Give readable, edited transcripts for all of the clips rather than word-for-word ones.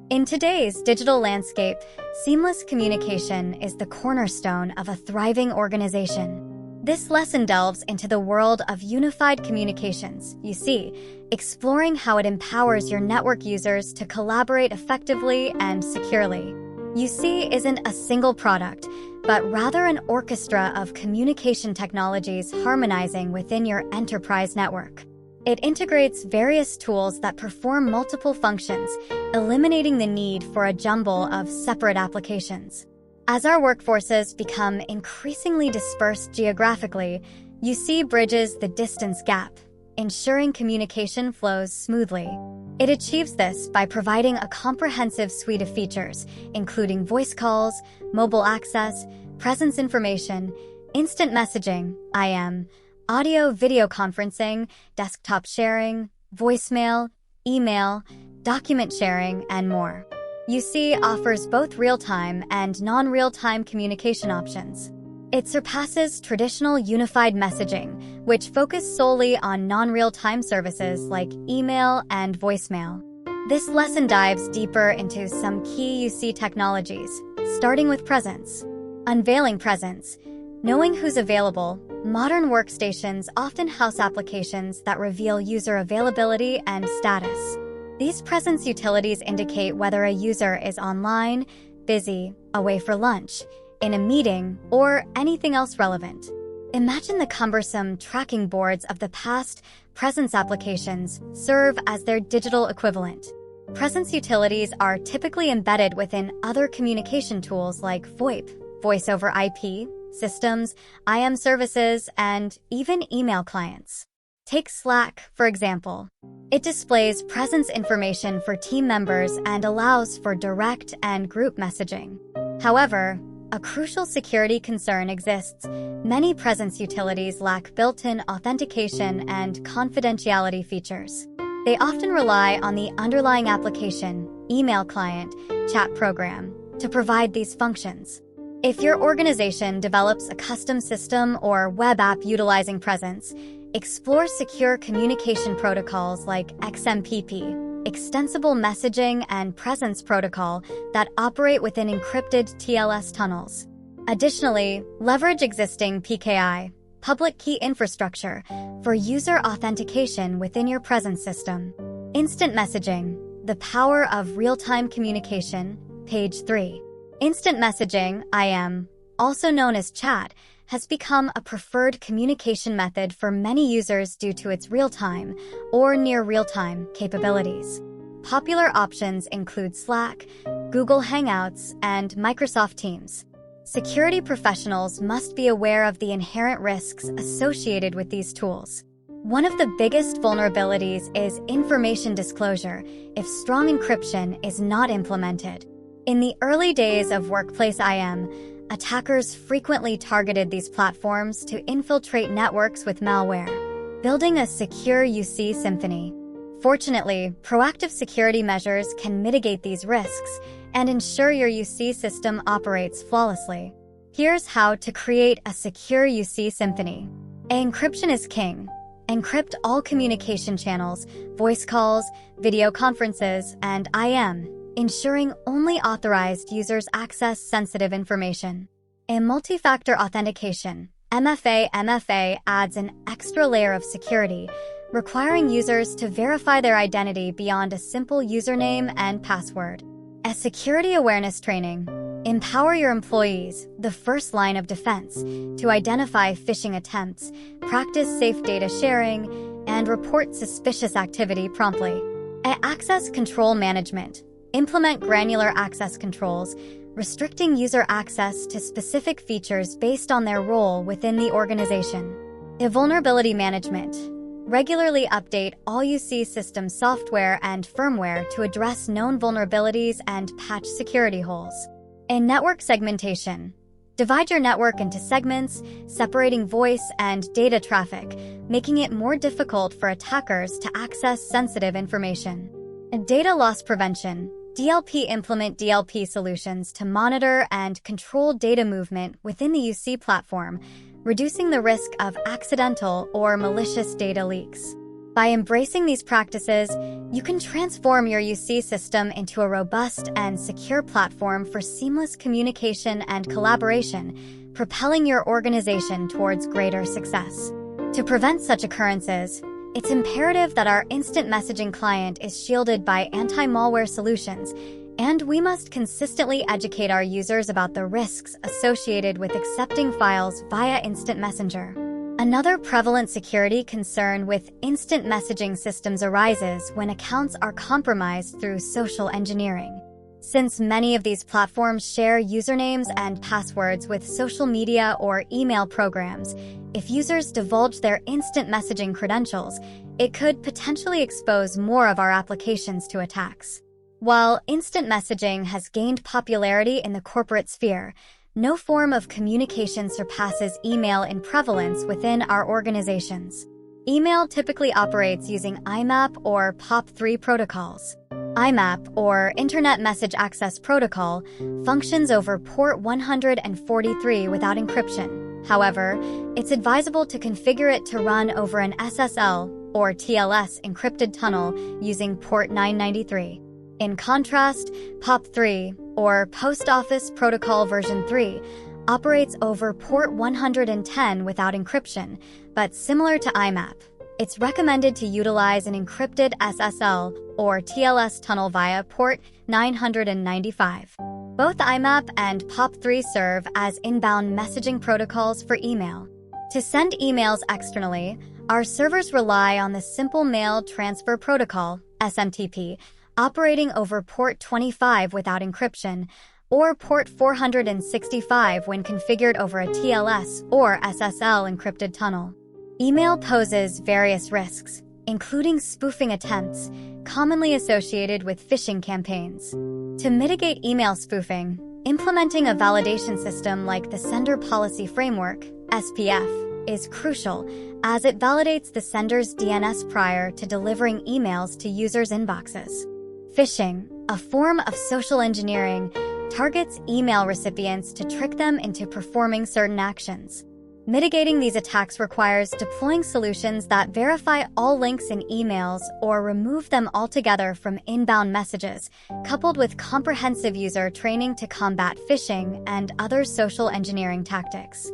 In today's digital landscape, seamless communication is the cornerstone of a thriving organization. This lesson delves into the world of unified communications, exploring how it empowers your network users to collaborate effectively and securely. UC isn't a single product, but rather an orchestra of communication technologies harmonizing within your enterprise network. It integrates various tools that perform multiple functions, eliminating the need for a jumble of separate applications. As our workforces become increasingly dispersed geographically, UC bridges the distance gap, ensuring communication flows smoothly. It achieves this by providing a comprehensive suite of features, including voice calls, mobile access, presence information, instant messaging, IM, audio-video conferencing, desktop sharing, voicemail, email, document sharing, and more. UC offers both real-time and non-real-time communication options. It surpasses traditional unified messaging, which focus solely on non-real-time services like email and voicemail. This lesson dives deeper into some key UC technologies, starting with presence. Unveiling presence. Knowing who's available, modern workstations often house applications that reveal user availability and status. These presence utilities indicate whether a user is online, busy, away for lunch, in a meeting, or anything else relevant. Imagine the cumbersome tracking boards of the past. Presence applications serve as their digital equivalent. Presence utilities are typically embedded within other communication tools like VoIP, voice over IP, systems, IM services, and even email clients. Take Slack, for example. It displays presence information for team members and allows for direct and group messaging. However, a crucial security concern exists. Many presence utilities lack built-in authentication and confidentiality features. They often rely on the underlying application, email client, chat program, to provide these functions. If your organization develops a custom system or web app utilizing presence, explore secure communication protocols like XMPP, extensible messaging and presence protocol that operate within encrypted TLS tunnels. Additionally, leverage existing PKI, public key infrastructure, for user authentication within your presence system. Instant messaging, the power of real-time communication, page 3. Instant messaging, IM, also known as chat, has become a preferred communication method for many users due to its real-time or near real-time capabilities. Popular options include Slack, Google Hangouts, and Microsoft Teams. Security professionals must be aware of the inherent risks associated with these tools. One of the biggest vulnerabilities is information disclosure if strong encryption is not implemented. In the early days of workplace IM, attackers frequently targeted these platforms to infiltrate networks with malware, building a secure UC symphony. Fortunately, proactive security measures can mitigate these risks and ensure your UC system operates flawlessly. Here's how to create a secure UC symphony. Encryption is king. Encrypt all communication channels, voice calls, video conferences, and IM, ensuring only authorized users access sensitive information. In multi-factor authentication, MFA adds an extra layer of security, requiring users to verify their identity beyond a simple username and password. As security awareness training, empower your employees, the first line of defense, to identify phishing attempts, practice safe data sharing, and report suspicious activity promptly. Access control management. Implement granular access controls, restricting user access to specific features based on their role within the organization. Vulnerability management. Regularly update all UC system software and firmware to address known vulnerabilities and patch security holes. In network segmentation. Divide your network into segments, separating voice and data traffic, making it more difficult for attackers to access sensitive information. Data loss prevention. DLP. Implement DLP solutions to monitor and control data movement within the UC platform, reducing the risk of accidental or malicious data leaks. By embracing these practices, you can transform your UC system into a robust and secure platform for seamless communication and collaboration, propelling your organization towards greater success. To prevent such occurrences, it's imperative that our instant messaging client is shielded by anti-malware solutions, and we must consistently educate our users about the risks associated with accepting files via instant messenger. Another prevalent security concern with instant messaging systems arises when accounts are compromised through social engineering. Since many of these platforms share usernames and passwords with social media or email programs, if users divulge their instant messaging credentials, it could potentially expose more of our applications to attacks. While instant messaging has gained popularity in the corporate sphere, no form of communication surpasses email in prevalence within our organizations. Email typically operates using IMAP or POP3 protocols. IMAP, or Internet Message Access Protocol, functions over port 143 without encryption. However, it's advisable to configure it to run over an SSL, or TLS, encrypted tunnel using port 993. In contrast, POP3, or Post Office Protocol version 3, operates over port 110 without encryption, but similar to IMAP. It's recommended to utilize an encrypted SSL or TLS tunnel via port 995. Both IMAP and POP3 serve as inbound messaging protocols for email. To send emails externally, our servers rely on the Simple Mail Transfer Protocol, SMTP, operating over port 25 without encryption, or port 465 when configured over a TLS or SSL encrypted tunnel. Email poses various risks, including spoofing attempts, commonly associated with phishing campaigns. To mitigate email spoofing, implementing a validation system like the Sender Policy Framework, SPF, is crucial, as it validates the sender's DNS prior to delivering emails to users' inboxes. Phishing, a form of social engineering, targets email recipients to trick them into performing certain actions. Mitigating these attacks requires deploying solutions that verify all links in emails or remove them altogether from inbound messages, coupled with comprehensive user training to combat phishing and other social engineering tactics.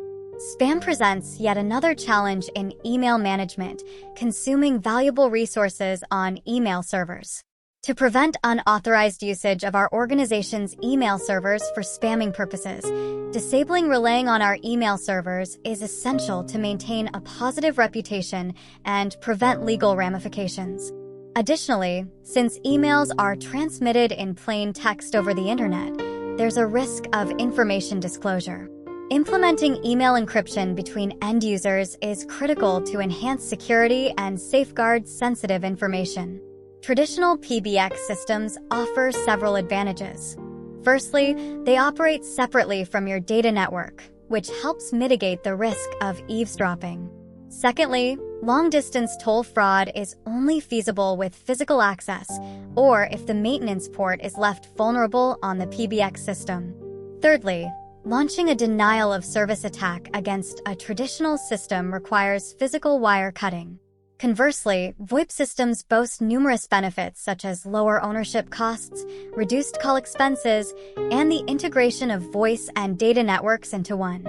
Spam presents yet another challenge in email management, consuming valuable resources on email servers. To prevent unauthorized usage of our organization's email servers for spamming purposes, disabling relaying on our email servers is essential to maintain a positive reputation and prevent legal ramifications. Additionally, since emails are transmitted in plain text over the internet, there's a risk of information disclosure. Implementing email encryption between end users is critical to enhance security and safeguard sensitive information. Traditional PBX systems offer several advantages. Firstly, they operate separately from your data network, which helps mitigate the risk of eavesdropping. Secondly, long-distance toll fraud is only feasible with physical access, or if the maintenance port is left vulnerable on the PBX system. Thirdly, launching a denial of service attack against a traditional system requires physical wire cutting. Conversely, VoIP systems boast numerous benefits such as lower ownership costs, reduced call expenses, and the integration of voice and data networks into one.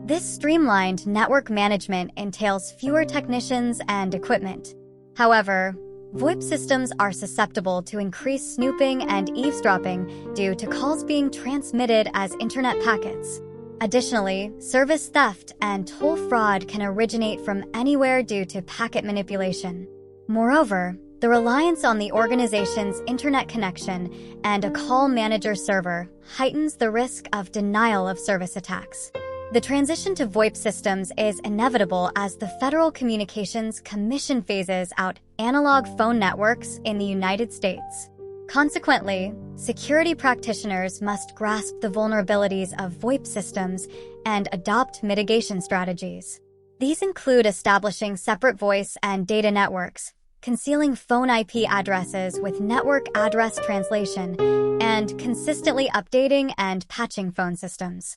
This streamlined network management entails fewer technicians and equipment. However, VoIP systems are susceptible to increased snooping and eavesdropping due to calls being transmitted as internet packets. Additionally, service theft and toll fraud can originate from anywhere due to packet manipulation. Moreover, the reliance on the organization's internet connection and a call manager server heightens the risk of denial of service attacks. The transition to VoIP systems is inevitable as the Federal Communications Commission phases out analog phone networks in the United States. Consequently, security practitioners must grasp the vulnerabilities of VoIP systems and adopt mitigation strategies. These include establishing separate voice and data networks, concealing phone IP addresses with network address translation, and consistently updating and patching phone systems.